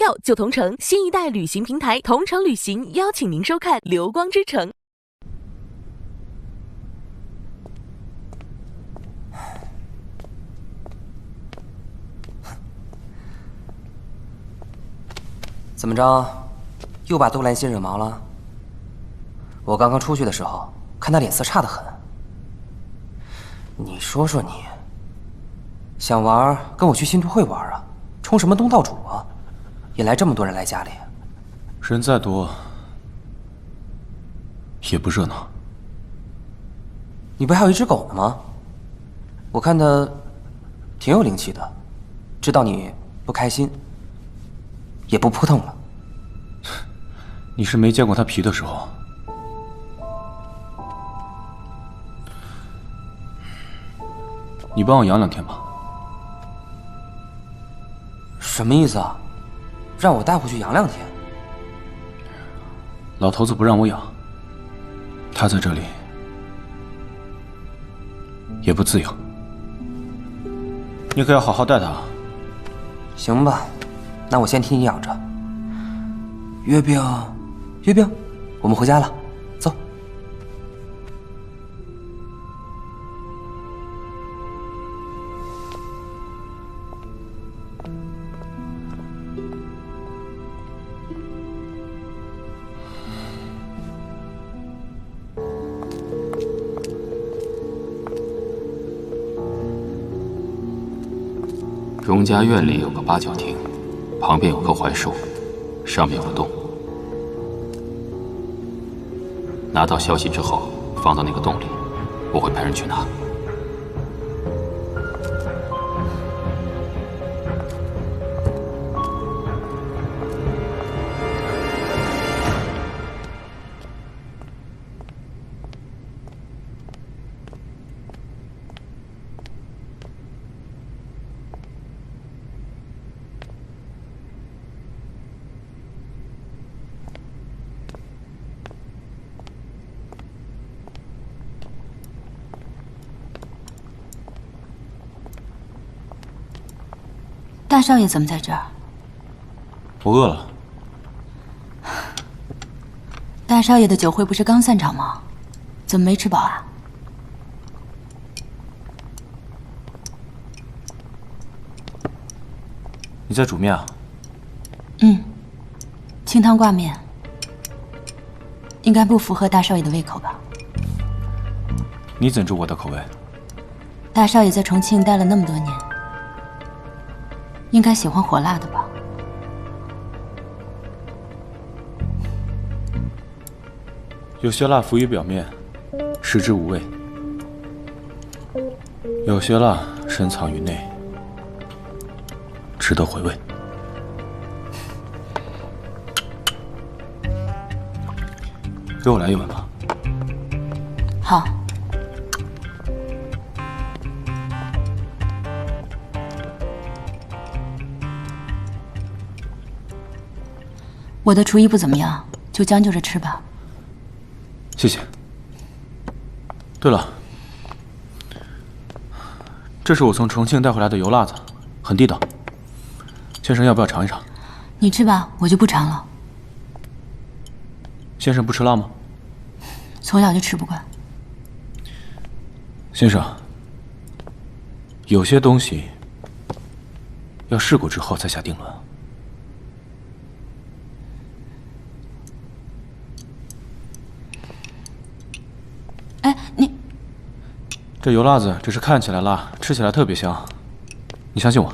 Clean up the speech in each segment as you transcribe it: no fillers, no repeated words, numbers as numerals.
票就同城，新一代旅行平台同城旅行邀请您收看《流光之城》。怎么着，又把杜兰心惹毛了？我刚刚出去的时候，看他脸色差得很。你说说你，想玩跟我去新都会玩啊？冲什么东道主啊？引来这么多人来家里，人再多也不热闹。你不还有一只狗呢吗？我看它挺有灵气的，知道你不开心，也不扑腾了。你是没见过它皮的时候。你帮我养2天吧。什么意思啊？让我带回去养2天？老头子不让我养，他在这里也不自由。你可要好好带他。行吧，那我先替你养着。月饼，月饼，我们回家了，走。荣家院里有个八角亭，旁边有棵槐树，上面有个洞。拿到消息之后，放到那个洞里，我会派人去拿。大少爷怎么在这儿？我饿了。大少爷的酒会不是刚散场吗？怎么没吃饱啊？你在煮面啊？清汤挂面，应该不符合大少爷的胃口吧？你怎知我的口味？大少爷在重庆待了那么多年，应该喜欢火辣的吧？有些辣浮于表面，食之无味；有些辣深藏于内，值得回味。给我来一碗吧。好。我的厨艺不怎么样，就将就着吃吧。谢谢。对了，这是我从重庆带回来的油辣子，很地道。先生要不要尝一尝？你吃吧，我就不尝了。先生不吃辣吗？从小就吃不惯。先生，有些东西要试过之后再下定论。哎，你这油辣子只是看起来辣，吃起来特别香，你相信我。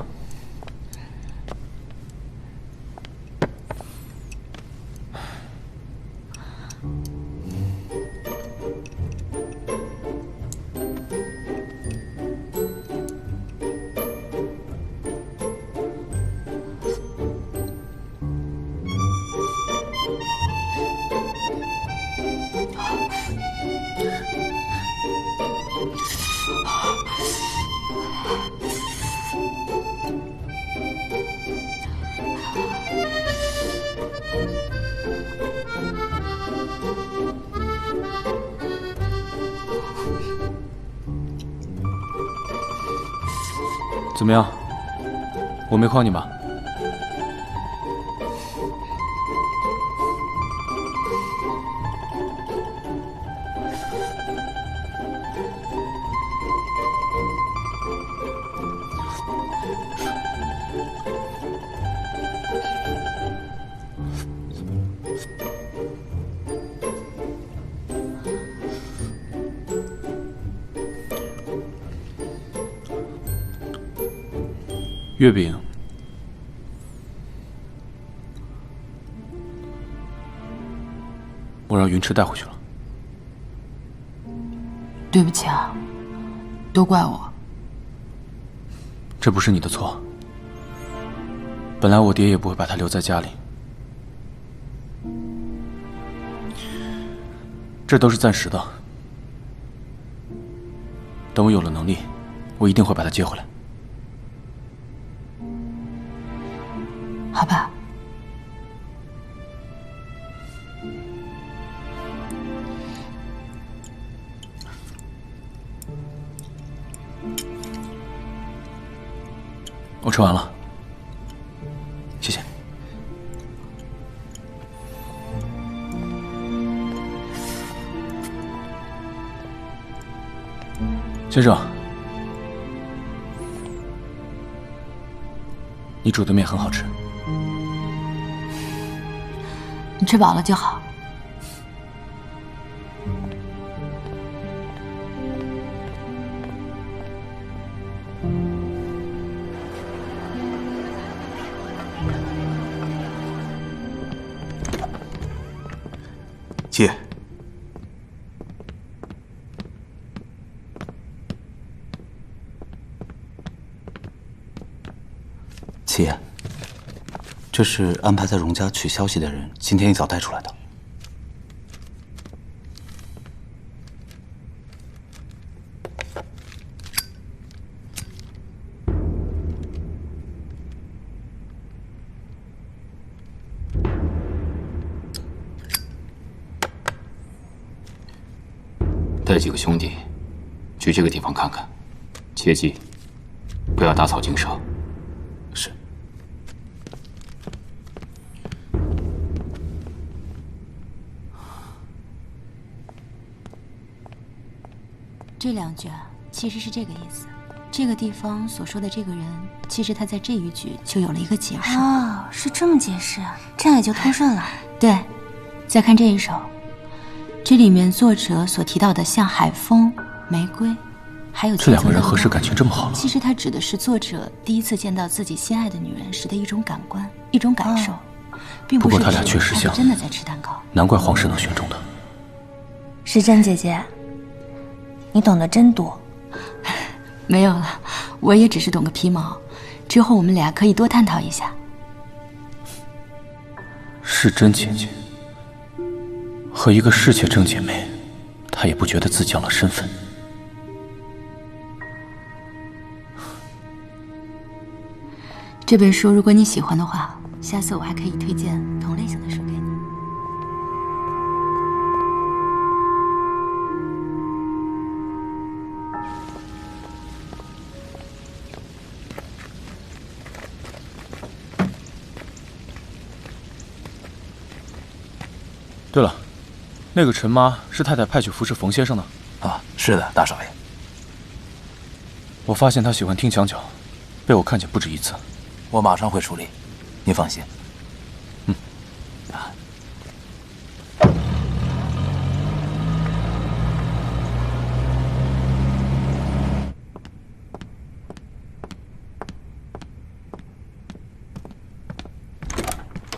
怎么样？我没诓你吧？月饼，我让云池带回去了。对不起啊，都怪我。这不是你的错。本来我爹也不会把他留在家里，这都是暂时的。等我有了能力，我一定会把他接回来。好吧。我吃完了，谢谢。先生，你煮的面很好吃。你吃饱了就好。姐，七爷，这是安排在荣家取消息的人今天一早带出来的。带几个兄弟去这个地方看看，切记不要打草惊蛇。是。这两句啊，其实是这个意思。这个地方所说的这个人，其实他在这一句就有了一个解释。哦，是这么解释，这样也就通顺了。对，再看这一首。这里面作者所提到的像海风、玫瑰，还有这两个人何时感情这么好了？其实他指的是作者第一次见到自己心爱的女人时的一种感官、一种感受，并不是不过他俩确实像，真的在吃蛋糕。难怪皇室能选中他。时珍姐姐，你懂得真多。没有了，我也只是懂个皮毛。之后我们俩可以多探讨一下。世珍姐姐。和一个侍妾争姐妹，她也不觉得自降了身份。这本书如果你喜欢的话，下次我还可以推荐同类型的书给你。对了。那个陈妈是太太派去服侍冯先生的。啊，是的，大少爷。我发现她喜欢听墙角，被我看见不止一次。我马上会处理，您放心。嗯。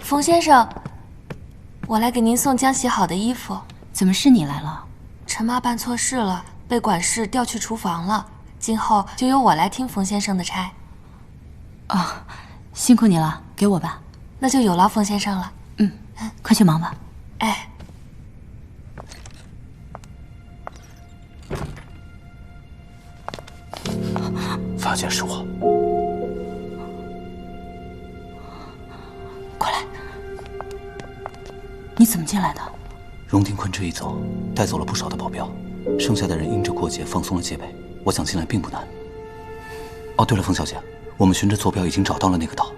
冯先生。我来给您送将洗好的衣服。怎么是你来了？陈妈办错事了，被管事调去厨房了。今后就由我来听冯先生的差。哦，辛苦你了，给我吧。那就有劳冯先生了。嗯，快去忙吧。哎。发现是我。过来。你怎么进来的？荣定坤这一走，带走了不少的保镖，剩下的人因着过节放松了戒备。我想进来并不难。哦，对了，冯小姐，我们循着坐标已经找到了那个岛，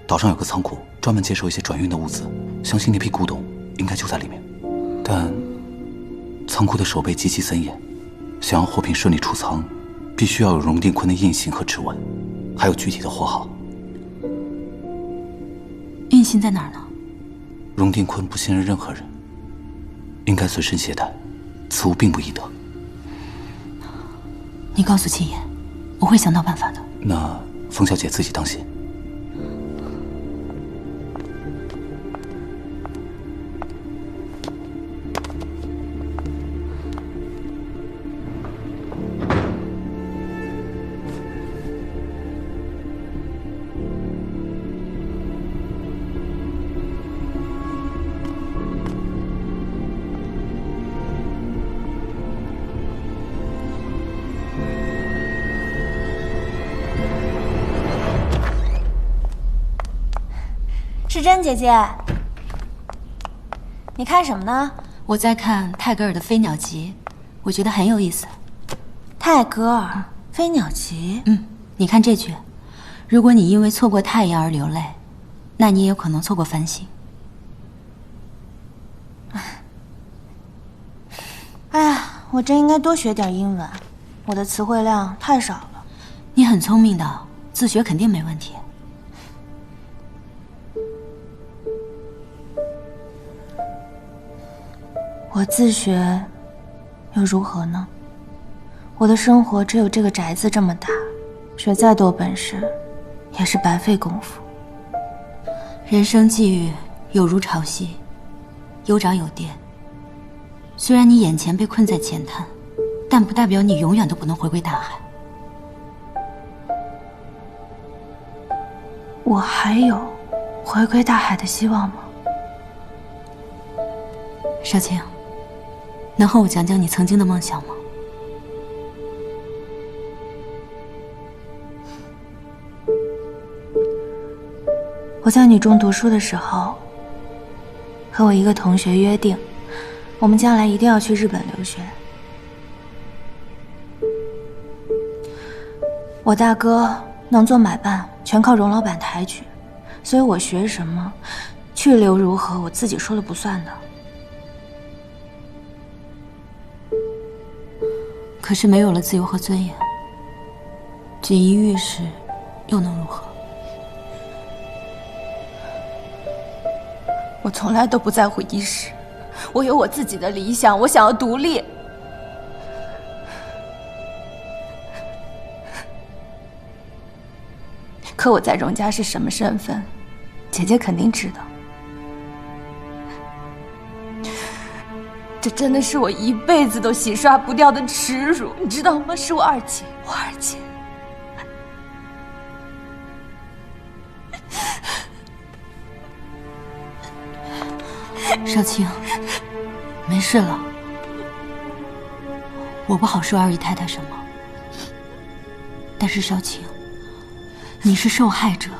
岛上有个仓库，专门接收一些转运的物资，相信那批古董应该就在里面。但仓库的守备极其森严，想要货品顺利出仓，必须要有荣定坤的印信和指纹，还有具体的货号。印信在哪儿呢？荣定坤不信任任何人，应该随身携带，此物并不易得。你告诉秦言，我会想到办法的。那冯小姐自己当心。世珍姐姐，你看什么呢？我在看泰戈尔的《飞鸟集》，我觉得很有意思。泰戈尔《飞鸟集》？你看这句：如果你因为错过太阳而流泪，那你也有可能错过繁星。哎呀，我真应该多学点英文，我的词汇量太少了。你很聪明的，自学肯定没问题。我自学又如何呢？我的生活只有这个宅子这么大，学再多本事也是白费功夫。人生际遇有如潮汐，有涨有跌。虽然你眼前被困在浅滩，但不代表你永远都不能回归大海。我还有回归大海的希望吗？少卿，能和我讲讲你曾经的梦想吗？我在女中读书的时候，和我一个同学约定，我们将来一定要去日本留学。我大哥能做买办，全靠荣老板抬举，所以我学什么，去留如何，我自己说了不算的。可是没有了自由和尊严，锦衣玉食又能如何？我从来都不在乎衣食，我有我自己的理想，我想要独立。可我在荣家是什么身份，姐姐肯定知道。这真的是我一辈子都洗刷不掉的耻辱，你知道吗？是我二姐，我二姐。少卿，没事了。我不好说二姨太太什么，但是少卿，你是受害者，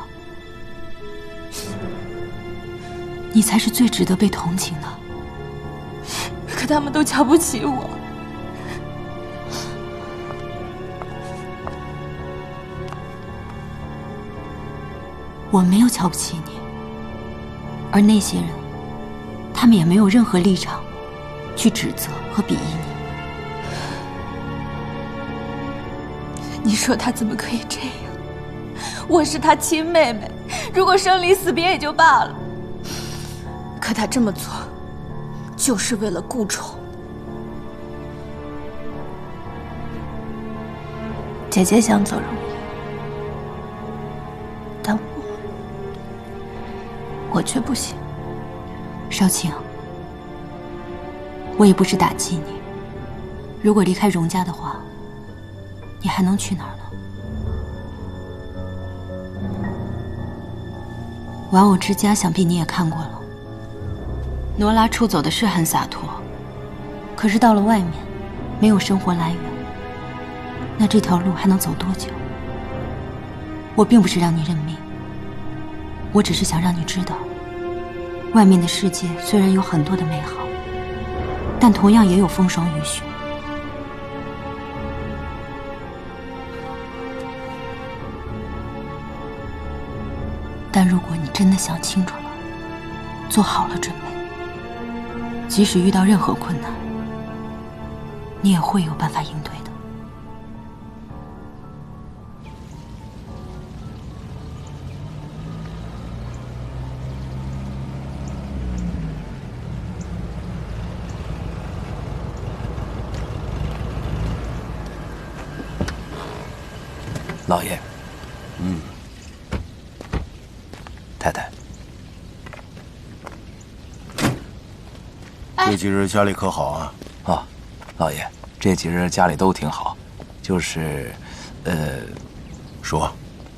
你才是最值得被同情的。可他们都瞧不起我。我没有瞧不起你，而那些人，他们也没有任何立场去指责和鄙夷你。你说他怎么可以这样？我是他亲妹妹，如果生离死别也就罢了，可他这么做，就是为了顾宠。姐姐想走容易，但我却不行。少卿，我也不是打击你。如果离开荣家的话，你还能去哪儿呢？玩偶之家想必你也看过了。罗拉出走的是很洒脱，可是到了外面，没有生活来源，那这条路还能走多久？我并不是让你认命，我只是想让你知道，外面的世界虽然有很多的美好，但同样也有风霜雨雪。但如果你真的想清楚了，做好了准备，即使遇到任何困难，你也会有办法应对的。老爷。太太，这几日家里可好啊？哦，老爷，这几日家里都挺好，就是，说，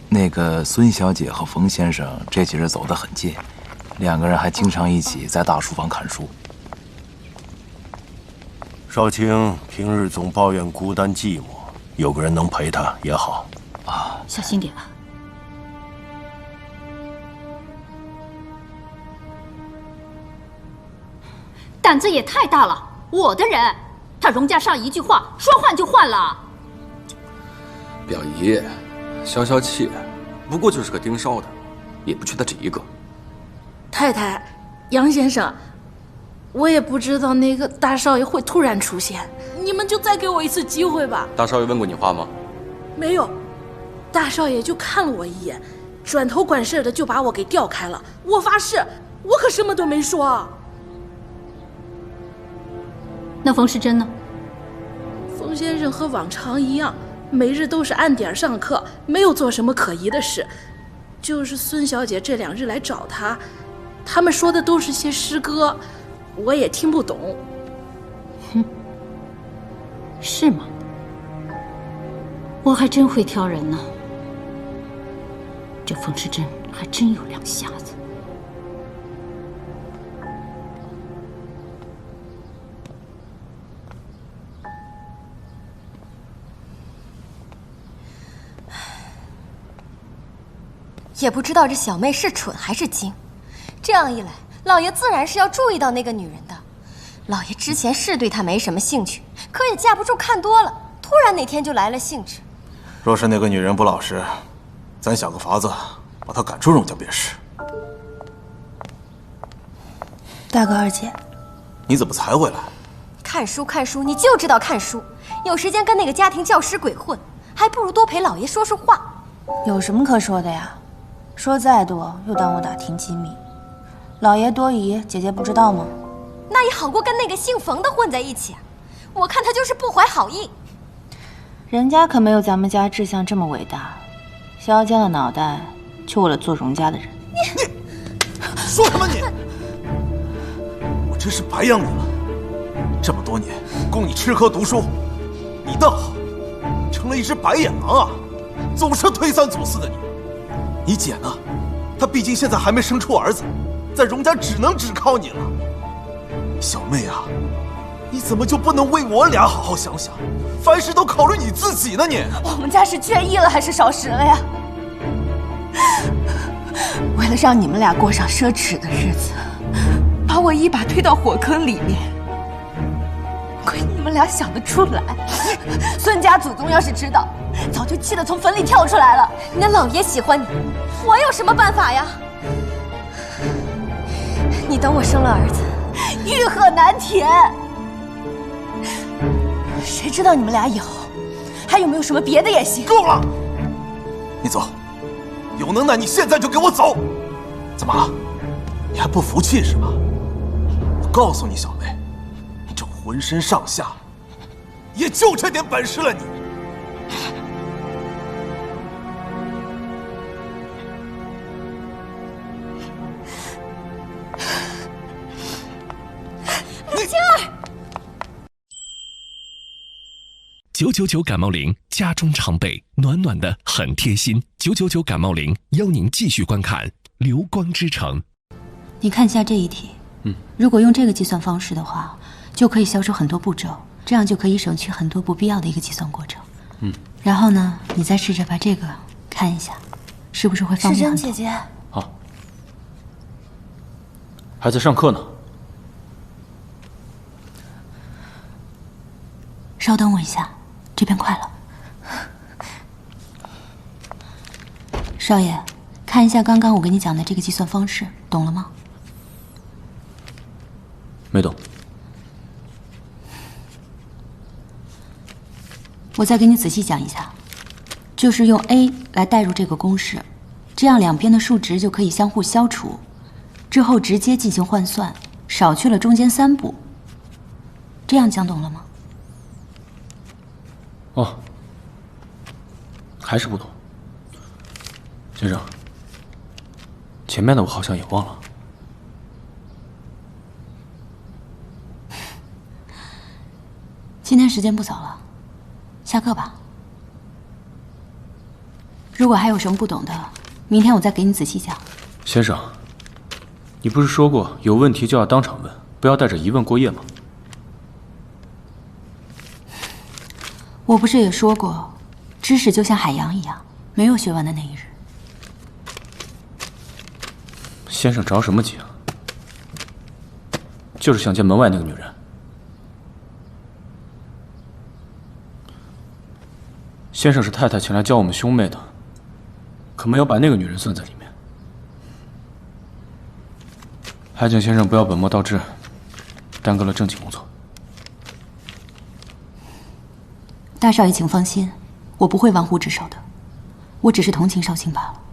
那个孙小姐和冯先生这几日走得很近，两个人还经常一起在大书房看书。少卿平日总抱怨孤单寂寞，有个人能陪他也好。啊，小心点啊！胆子也太大了！我的人，他荣家上一句话，说换就换了。表姨，消消气，不过就是个盯梢的，也不缺他这一个。太太，杨先生，我也不知道那个大少爷会突然出现，你们就再给我一次机会吧。大少爷问过你话吗？没有，大少爷就看了我一眼，转头管事的就把我给调开了。我发誓，我可什么都没说。那冯世珍呢？冯先生和往常一样，每日都是按点上课，没有做什么可疑的事。就是孙小姐这2日来找他，他们说的都是些诗歌，我也听不懂。哼，是吗？我还真会挑人呢。这冯世珍还真有两下子。也不知道这小妹是蠢还是精，这样一来，老爷自然是要注意到那个女人的。老爷之前是对她没什么兴趣，可也架不住看多了，突然哪天就来了兴致。若是那个女人不老实，咱想个法子把她赶出荣家便是。大哥二姐，你怎么才回来？看书看书，你就知道看书，有时间跟那个家庭教师鬼混，还不如多陪老爷说说话。有什么可说的呀？说再多又当我打听机密，老爷多疑，姐姐不知道吗？那也好过跟那个姓冯的混在一起，我看他就是不怀好意。人家可没有咱们家志向这么伟大，萧家的脑袋就为了做荣家的人。你说什么你？我真是白养你了，这么多年供你吃喝读书，你倒好，成了一只白眼狼啊！总是推三阻四的你。你姐呢？她毕竟现在还没生出儿子，在荣家只能只靠你了。小妹啊，你怎么就不能为我俩好好想想？凡事都考虑你自己呢你！我们家是倦意了还是少食了呀？为了让你们俩过上奢侈的日子，把我一把推到火坑里面。亏你们俩想得出来！孙家祖宗要是知道，早就气得从坟里跳出来了。你的老爷喜欢你，我有什么办法呀？你等我生了儿子，欲壑难填。谁知道你们俩以后还有没有什么别的野心？够了！你走，有能耐你现在就给我走！怎么了？你还不服气是吧？我告诉你，小妹，你这浑身上下也就这点本事了你。青儿，999感冒灵，家中常备，暖暖的，很贴心。999感冒灵，邀您继续观看《流光之城》。你看一下这一题，如果用这个计算方式的话，就可以消除很多步骤，这样就可以省去很多不必要的一个计算过程。然后呢，你再试着把这个看一下，是不是会方便很多？世珍姐姐，好，还在上课呢。稍等我一下，这边快了。少爷，看一下刚刚我跟你讲的这个计算方式，懂了吗？没懂。我再给你仔细讲一下，就是用 A 来代入这个公式，这样两边的数值就可以相互消除，之后直接进行换算，少去了中间3步。这样讲懂了吗？哦，还是不懂。先生，前面的我好像也忘了。今天时间不早了，下课吧。如果还有什么不懂的，明天我再给你仔细讲。先生，你不是说过有问题就要当场问，不要带着疑问过夜吗？我不是也说过，知识就像海洋一样，没有学完的那一日。先生着什么急啊？就是想见门外那个女人。先生是太太前来教我们兄妹的，可没有把那个女人算在里面。还请先生不要本末倒置，耽搁了正经工作。大少爷，请放心，我不会玩忽职守的，我只是同情少卿罢了。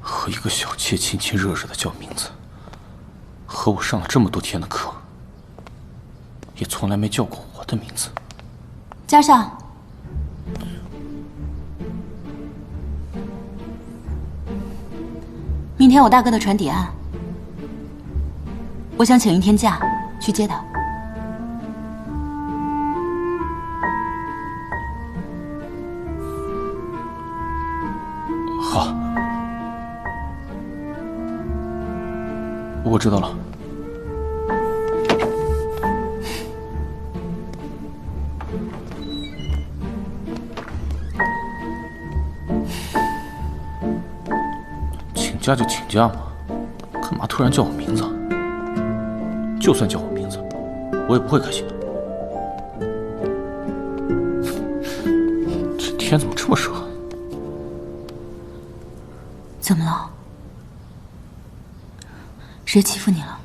和一个小妾亲亲热热的叫名字，和我上了这么多天的课，也从来没叫过我的名字。嘉上，明天我大哥的船抵岸，我想请一天假去接他。好，我知道了。请假就请假嘛，干嘛突然叫我名字？就算叫我名字，我也不会开心的。这天怎么这么热？怎么了？谁欺负你了？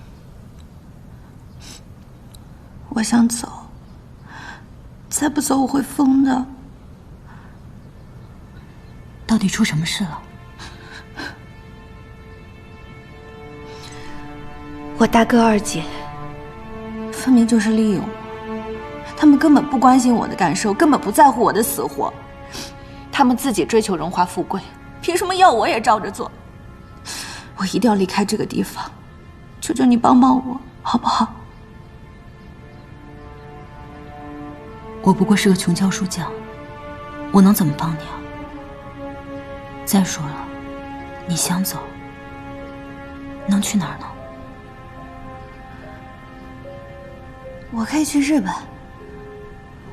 我想走，再不走我会疯的。到底出什么事了？我大哥二姐分明就是利用我，他们根本不关心我的感受，根本不在乎我的死活。他们自己追求荣华富贵，凭什么要我也照着做？我一定要离开这个地方，求求你帮帮我，好不好？我不过是个穷教书匠，我能怎么帮你啊？再说了，你想走，能去哪儿呢？我可以去日本。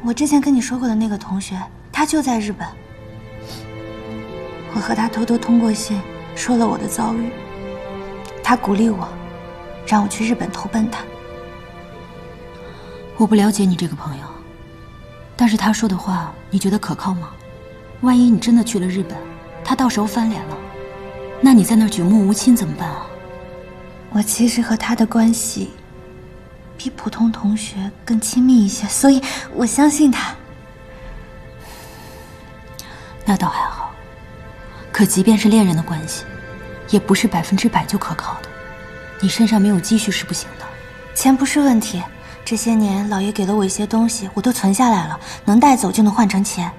我之前跟你说过的那个同学，他就在日本。我和他偷偷通过信说了我的遭遇，他鼓励我，让我去日本投奔他。我不了解你这个朋友，但是他说的话，你觉得可靠吗？万一你真的去了日本，他到时候翻脸了，那你在那儿举目无亲怎么办啊？我其实和他的关系比普通同学更亲密一些，所以我相信他。那倒还好，可即便是恋人的关系，也不是100%就可靠的。你身上没有积蓄是不行的。钱不是问题，这些年老爷给了我一些东西，我都存下来了，能带走就能换成钱。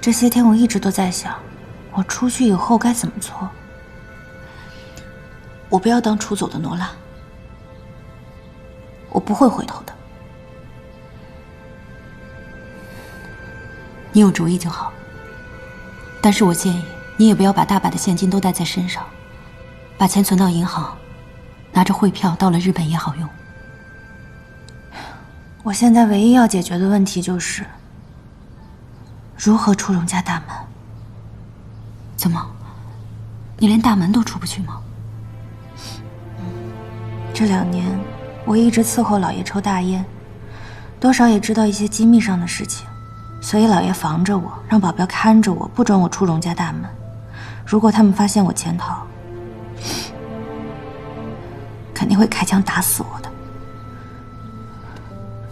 这些天我一直都在想，我出去以后该怎么做。我不要当出走的罗拉，我不会回头的。你有主意就好，但是我建议你也不要把大把的现金都带在身上，把钱存到银行，拿着汇票到了日本也好用。我现在唯一要解决的问题就是如何出荣家大门。怎么，你连大门都出不去吗？这2年我一直伺候老爷抽大烟，多少也知道一些机密上的事情，所以老爷防着我，让保镖看着我，不准我出荣家大门。如果他们发现我潜逃，肯定会开枪打死我的。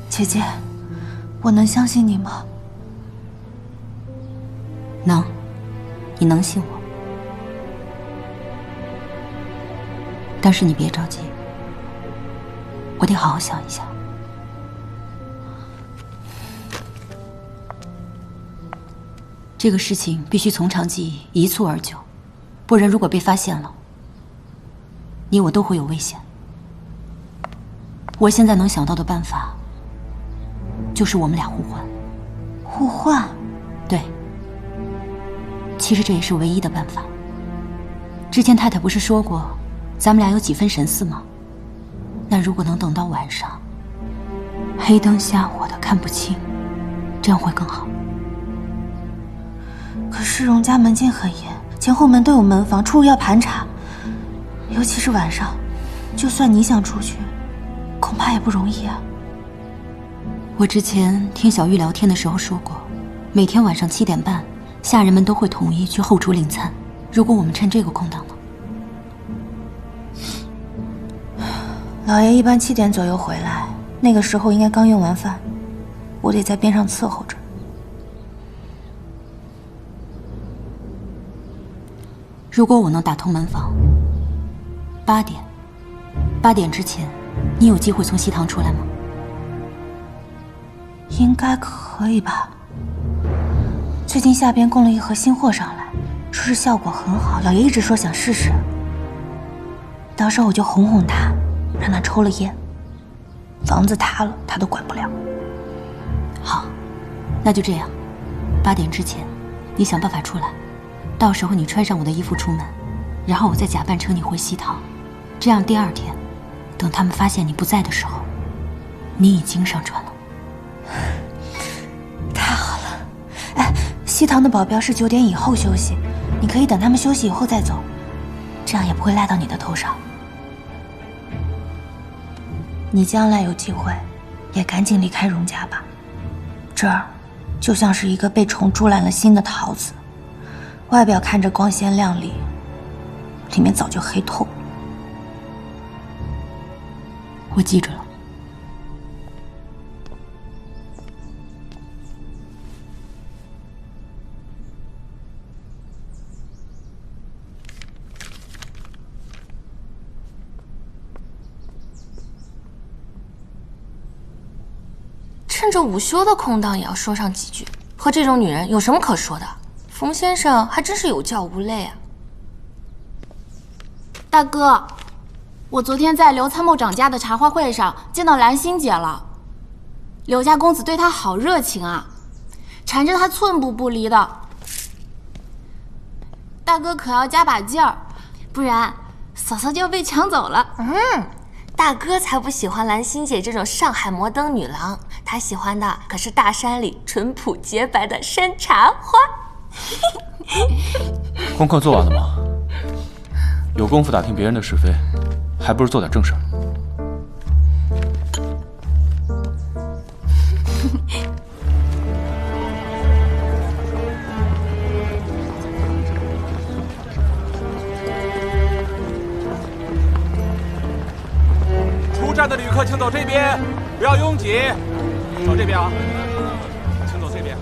姐姐，我能相信你吗？能，你能信我。但是你别着急，我得好好想一下。这个事情必须从长计议，一蹴而就，不然如果被发现了，你我都会有危险。我现在能想到的办法，就是我们俩互换。互换？对。其实这也是唯一的办法。之前太太不是说过，咱们俩有几分神似吗？那如果能等到晚上，黑灯瞎火的看不清，这样会更好。可是荣家门禁很严，前后门都有门房，出入要盘查，尤其是晚上，就算你想出去，恐怕也不容易啊。我之前听小玉聊天的时候说过，每天晚上7点半，下人们都会统一去后厨领餐。如果我们趁这个空档呢？老爷一般7点左右回来，那个时候应该刚用完饭，我得在边上伺候着。如果我能打通门房，8点之前，你有机会从西堂出来吗？应该可以吧。最近下边供了一盒新货上来，说是效果很好，老爷一直说想试试。到时候我就哄哄他，让他抽了烟，房子塌了他都管不了。好，那就这样，8点之前，你想办法出来。到时候你穿上我的衣服出门，然后我再假扮成你回西堂，这样第2天，等他们发现你不在的时候，你已经上船了。太好了！哎，西堂的保镖是9点以后休息，你可以等他们休息以后再走，这样也不会赖到你的头上。你将来有机会，也赶紧离开荣家吧。这儿就像是一个被虫蛀烂了心的桃子。外表看着光鲜亮丽，里面早就黑透了。我记住了。趁着午休的空档也要说上几句，和这种女人有什么可说的？冯先生还真是有教无类啊！大哥，我昨天在刘参谋长家的茶话会上见到兰心姐了，刘家公子对她好热情啊，缠着她寸步不离的。大哥可要加把劲儿，不然嫂嫂就要被抢走了。大哥才不喜欢兰心姐这种上海摩登女郎，他喜欢的可是大山里淳朴洁白的山茶花。功课做完了吗？有功夫打听别人的是非，还不如做点正事儿。出站的旅客请走这边，不要拥挤，走这边啊，请走这边。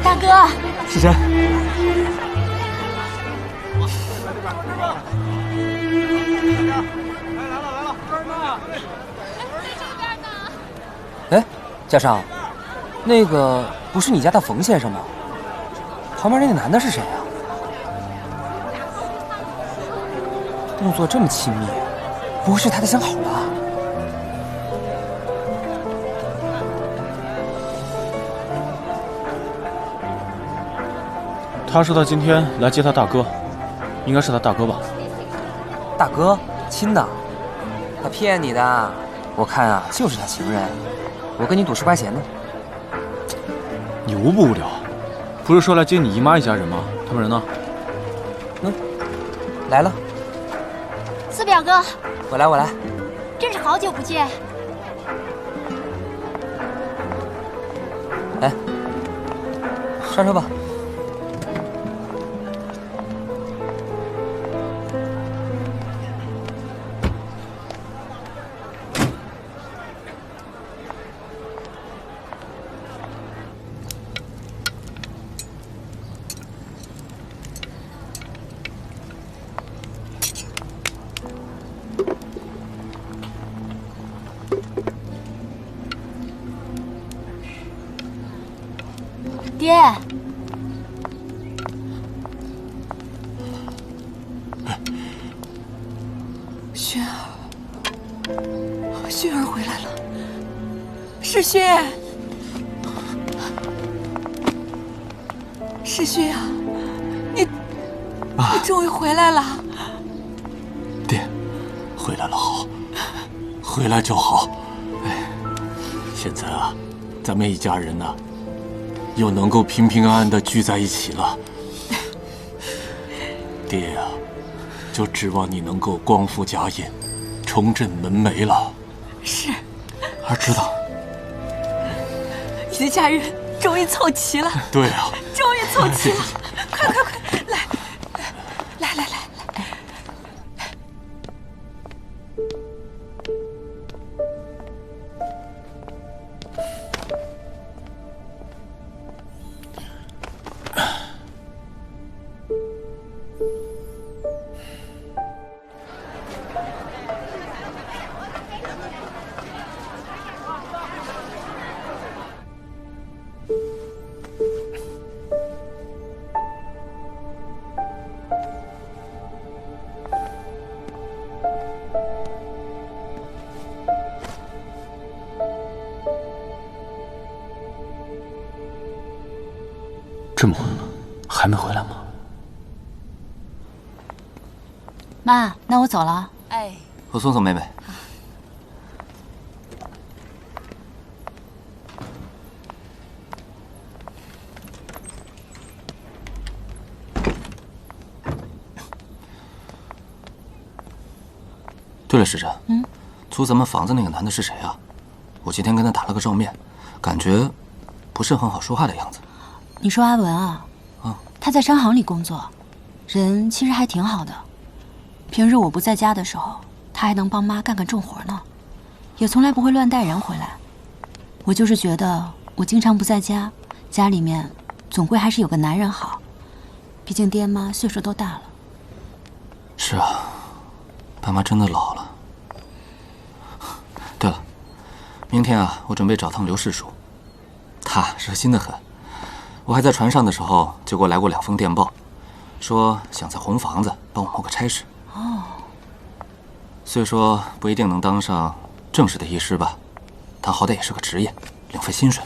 大哥，是谁？哎，家少，那个不是你家的冯先生吗？旁边那个男的是谁啊？动作这么亲密，不会是他的相好吧？他说他今天来接他大哥，应该是他大哥吧？大哥，亲的？他骗你的，我看啊，就是他情人。我跟你赌10块钱呢。你无不无聊？不是说来接你姨妈一家人吗？他们人呢？来了。四表，表哥，我来，我来。真是好久不见。哎，上车吧。爹，薰儿，薰儿回来了，世勋，世勋啊，你终于回来了。爹，回来了好，回来就好。哎，现在啊，咱们一家人呢，又能够平平安安的聚在一起了。爹呀，就指望你能够光复家业，重振门楣了。是，儿知道。你的家人终于凑齐了。对啊，终于凑齐了，快快快，来，来来来。这么晚了，还没回来吗？妈，那我走了。哎，我送送妹妹。对了，时辰，租咱们房子那个男的是谁啊？我今天跟他打了个照面，感觉不是很好说话的样子。你说阿文啊？他在商行里工作，人其实还挺好的。平日我不在家的时候，他还能帮妈干干重活呢，也从来不会乱带人回来。我就是觉得我经常不在家，家里面总归还是有个男人好，毕竟爹妈岁数都大了。是啊，爸妈真的老了。对了，明天啊，我准备找趟刘氏叔，他热心的很。我还在船上的时候，就给我来过2封电报，说想在红房子帮我谋个差事。哦，虽说不一定能当上正式的医师吧，但好歹也是个职业，领份薪水。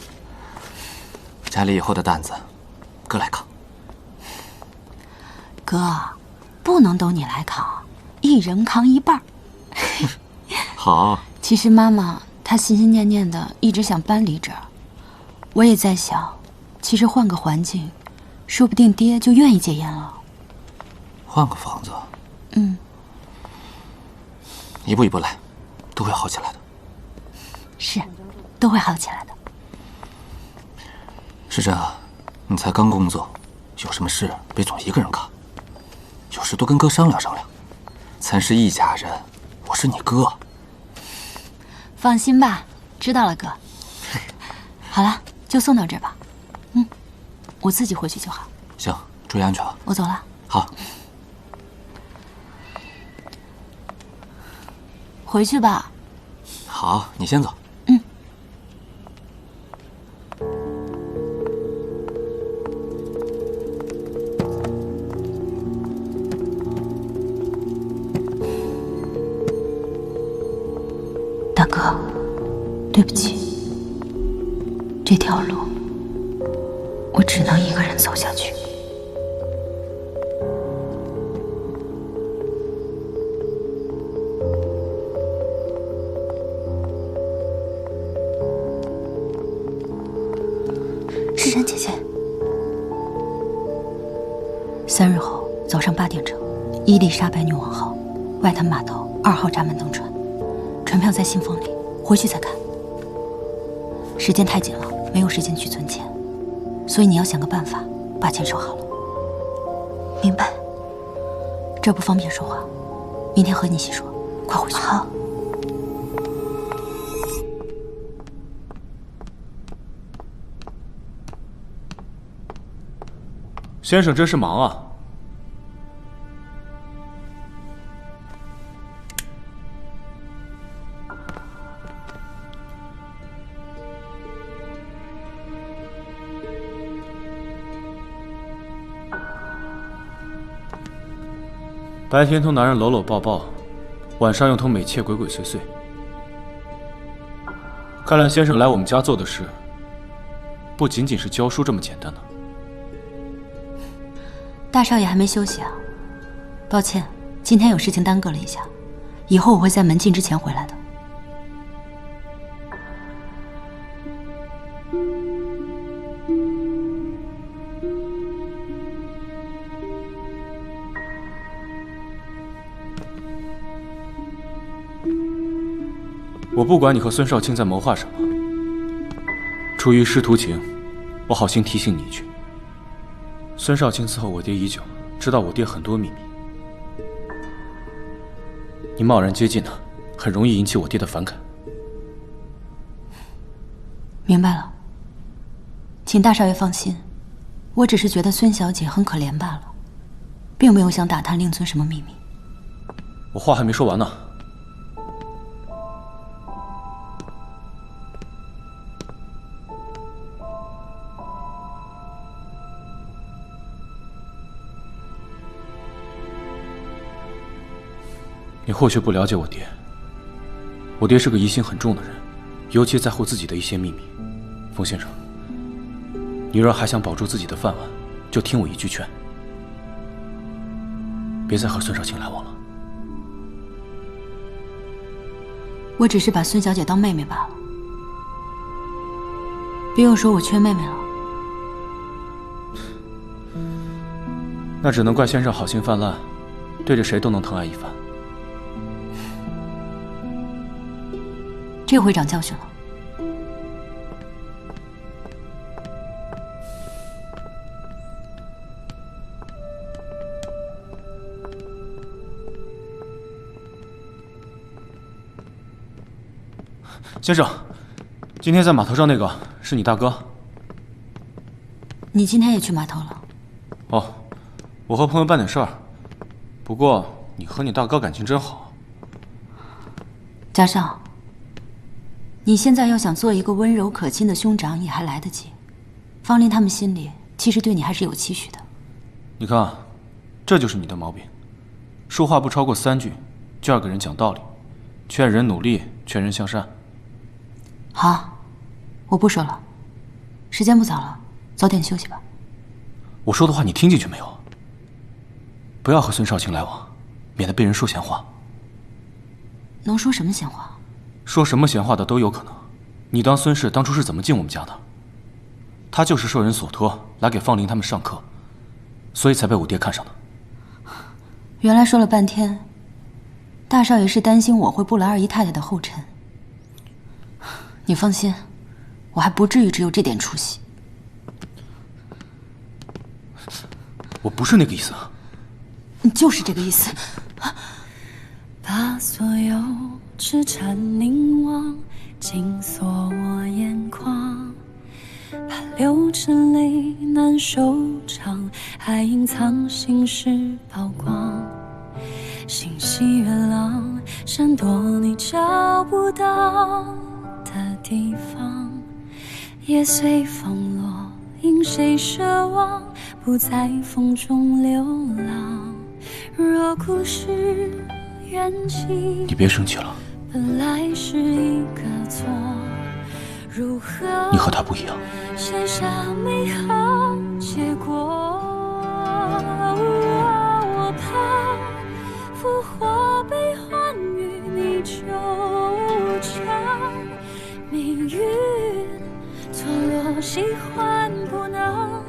家里以后的担子，哥来扛。哥，不能都你来扛，一人扛一半。好。其实妈妈她心心念念的一直想搬离这儿，我也在想，其实换个环境，说不定爹就愿意戒烟了。换个房子。一步一步来，都会好起来的。是，都会好起来的。时辰啊，你才刚工作，有什么事别总一个人扛，有事多跟哥商量商量。咱是一家人，我是你哥。放心吧，知道了，哥。好了，就送到这儿吧。我自己回去就好。行，注意安全啊。我走了。好。回去吧。好，你先走。大哥，对不起，这条路我只能一个人走下去。诗珊姐姐，3日后早上8点整，伊丽莎白女王号外滩码头。2号闸门登船，船票在信封里，回去再看。时间太紧了，没有时间去存钱，所以你要想个办法把钱收好了。明白。这不方便说话，明天和你一起说。快回去。好。先生真是忙啊。白天同男人搂搂抱抱，晚上又同美妾鬼鬼祟祟。看来先生来我们家做的事，不仅仅是教书这么简单呢。大少爷还没休息啊？抱歉，今天有事情耽搁了一下，以后我会在门禁之前回来的。我不管你和孙少卿在谋划什么，出于师徒情，我好心提醒你一句：孙少卿伺候我爹已久，知道我爹很多秘密。你贸然接近他，很容易引起我爹的反感。明白了，请大少爷放心，我只是觉得孙小姐很可怜罢了，并没有想打探令尊什么秘密。我话还没说完呢。你或许不了解我爹，我爹是个疑心很重的人，尤其在乎自己的一些秘密。冯先生，你若还想保住自己的饭碗，就听我一句劝，别再和孙少卿来往了。我只是把孙小姐当妹妹罢了，别又说我缺妹妹了。那只能怪先生好心泛滥，对着谁都能疼爱一番。这回长教训了。先生，今天在码头上那个是你大哥？你今天也去码头了？哦，我和朋友办点事儿。不过你和你大哥感情真好。嘉少，你现在要想做一个温柔可亲的兄长也还来得及，方林他们心里其实对你还是有期许的。你看，这就是你的毛病，说话不超过3句，就要给人讲道理，劝人努力，劝人向善。好，我不说了，时间不早了，早点休息吧。我说的话你听进去没有？不要和孙少卿来往，免得被人说闲话。能说什么闲话？说什么闲话的都有可能。你当孙氏当初是怎么进我们家的？他就是受人所托来给方林他们上课，所以才被我爹看上的。原来说了半天，大少爷是担心我会步了二姨太太的后尘。你放心，我还不至于只有这点出息。我不是那个意思。你就是这个意思。把所有痴缠凝望，紧锁我眼眶，怕流着泪难收场，还隐藏心事曝光。星稀月朗，闪躲你找不到的地方，叶随风落，因谁奢望不在风中流浪。若故事缘起，你别生气了。本来是一个错，如何你和他不一样，写下美好结果。我怕复活悲欢与你纠缠，命运错落喜欢不能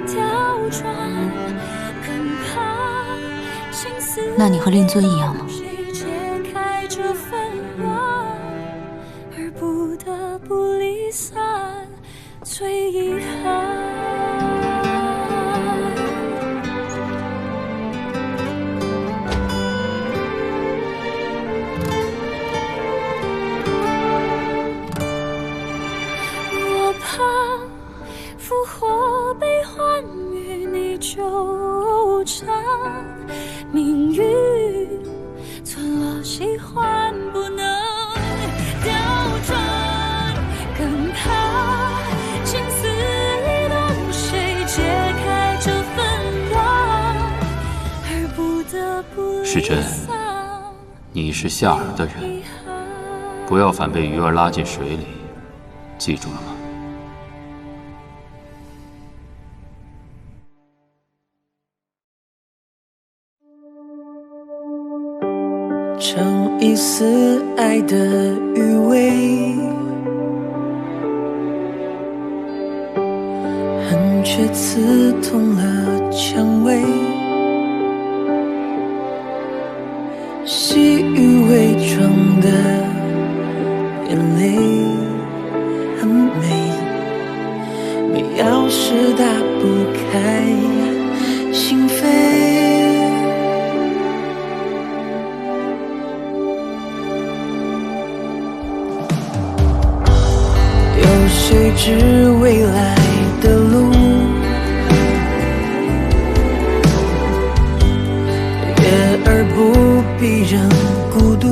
调转，更怕情丝。那你和令尊一样吗？不离散，最遗憾。我怕复活悲欢与你纠缠，命运错落喜欢不能调转，更怕情丝里动，谁解开这纷乱，而不得不世珍，你是夏尔的人，不要反被鱼儿拉进水里，记住了吗？尝一丝爱的余味，恨却刺痛了蔷薇，细雨伪装的眼泪很美，没钥匙打不开心扉。谁知未来的路，月儿不必人孤独，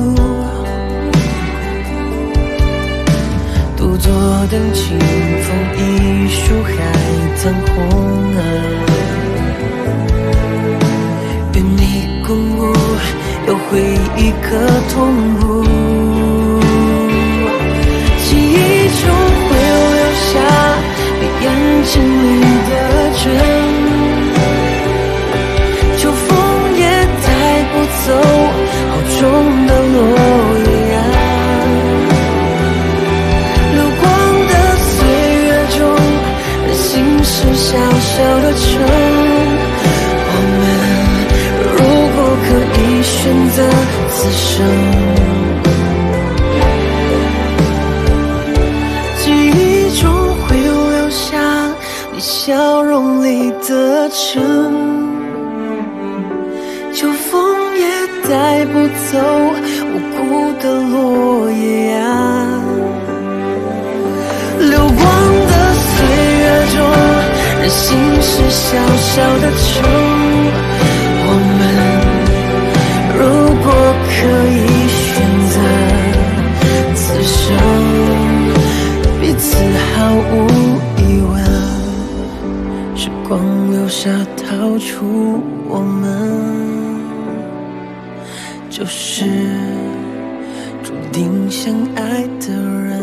独坐等清风一树海棠红儿，与你共舞，又会一个同步，记忆中你眼睛里的真，秋风也带不走好重的落叶啊，流光的岁月中，任心事小小的城，我们如果可以选择此生，笑容里的真，秋风也带不走无辜的落叶啊，流光的岁月中，任心事小小的城，我们如果可以选择此生，彼此毫无疑问，光留下逃出我们，就是注定相爱的人，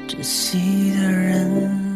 珍惜的人。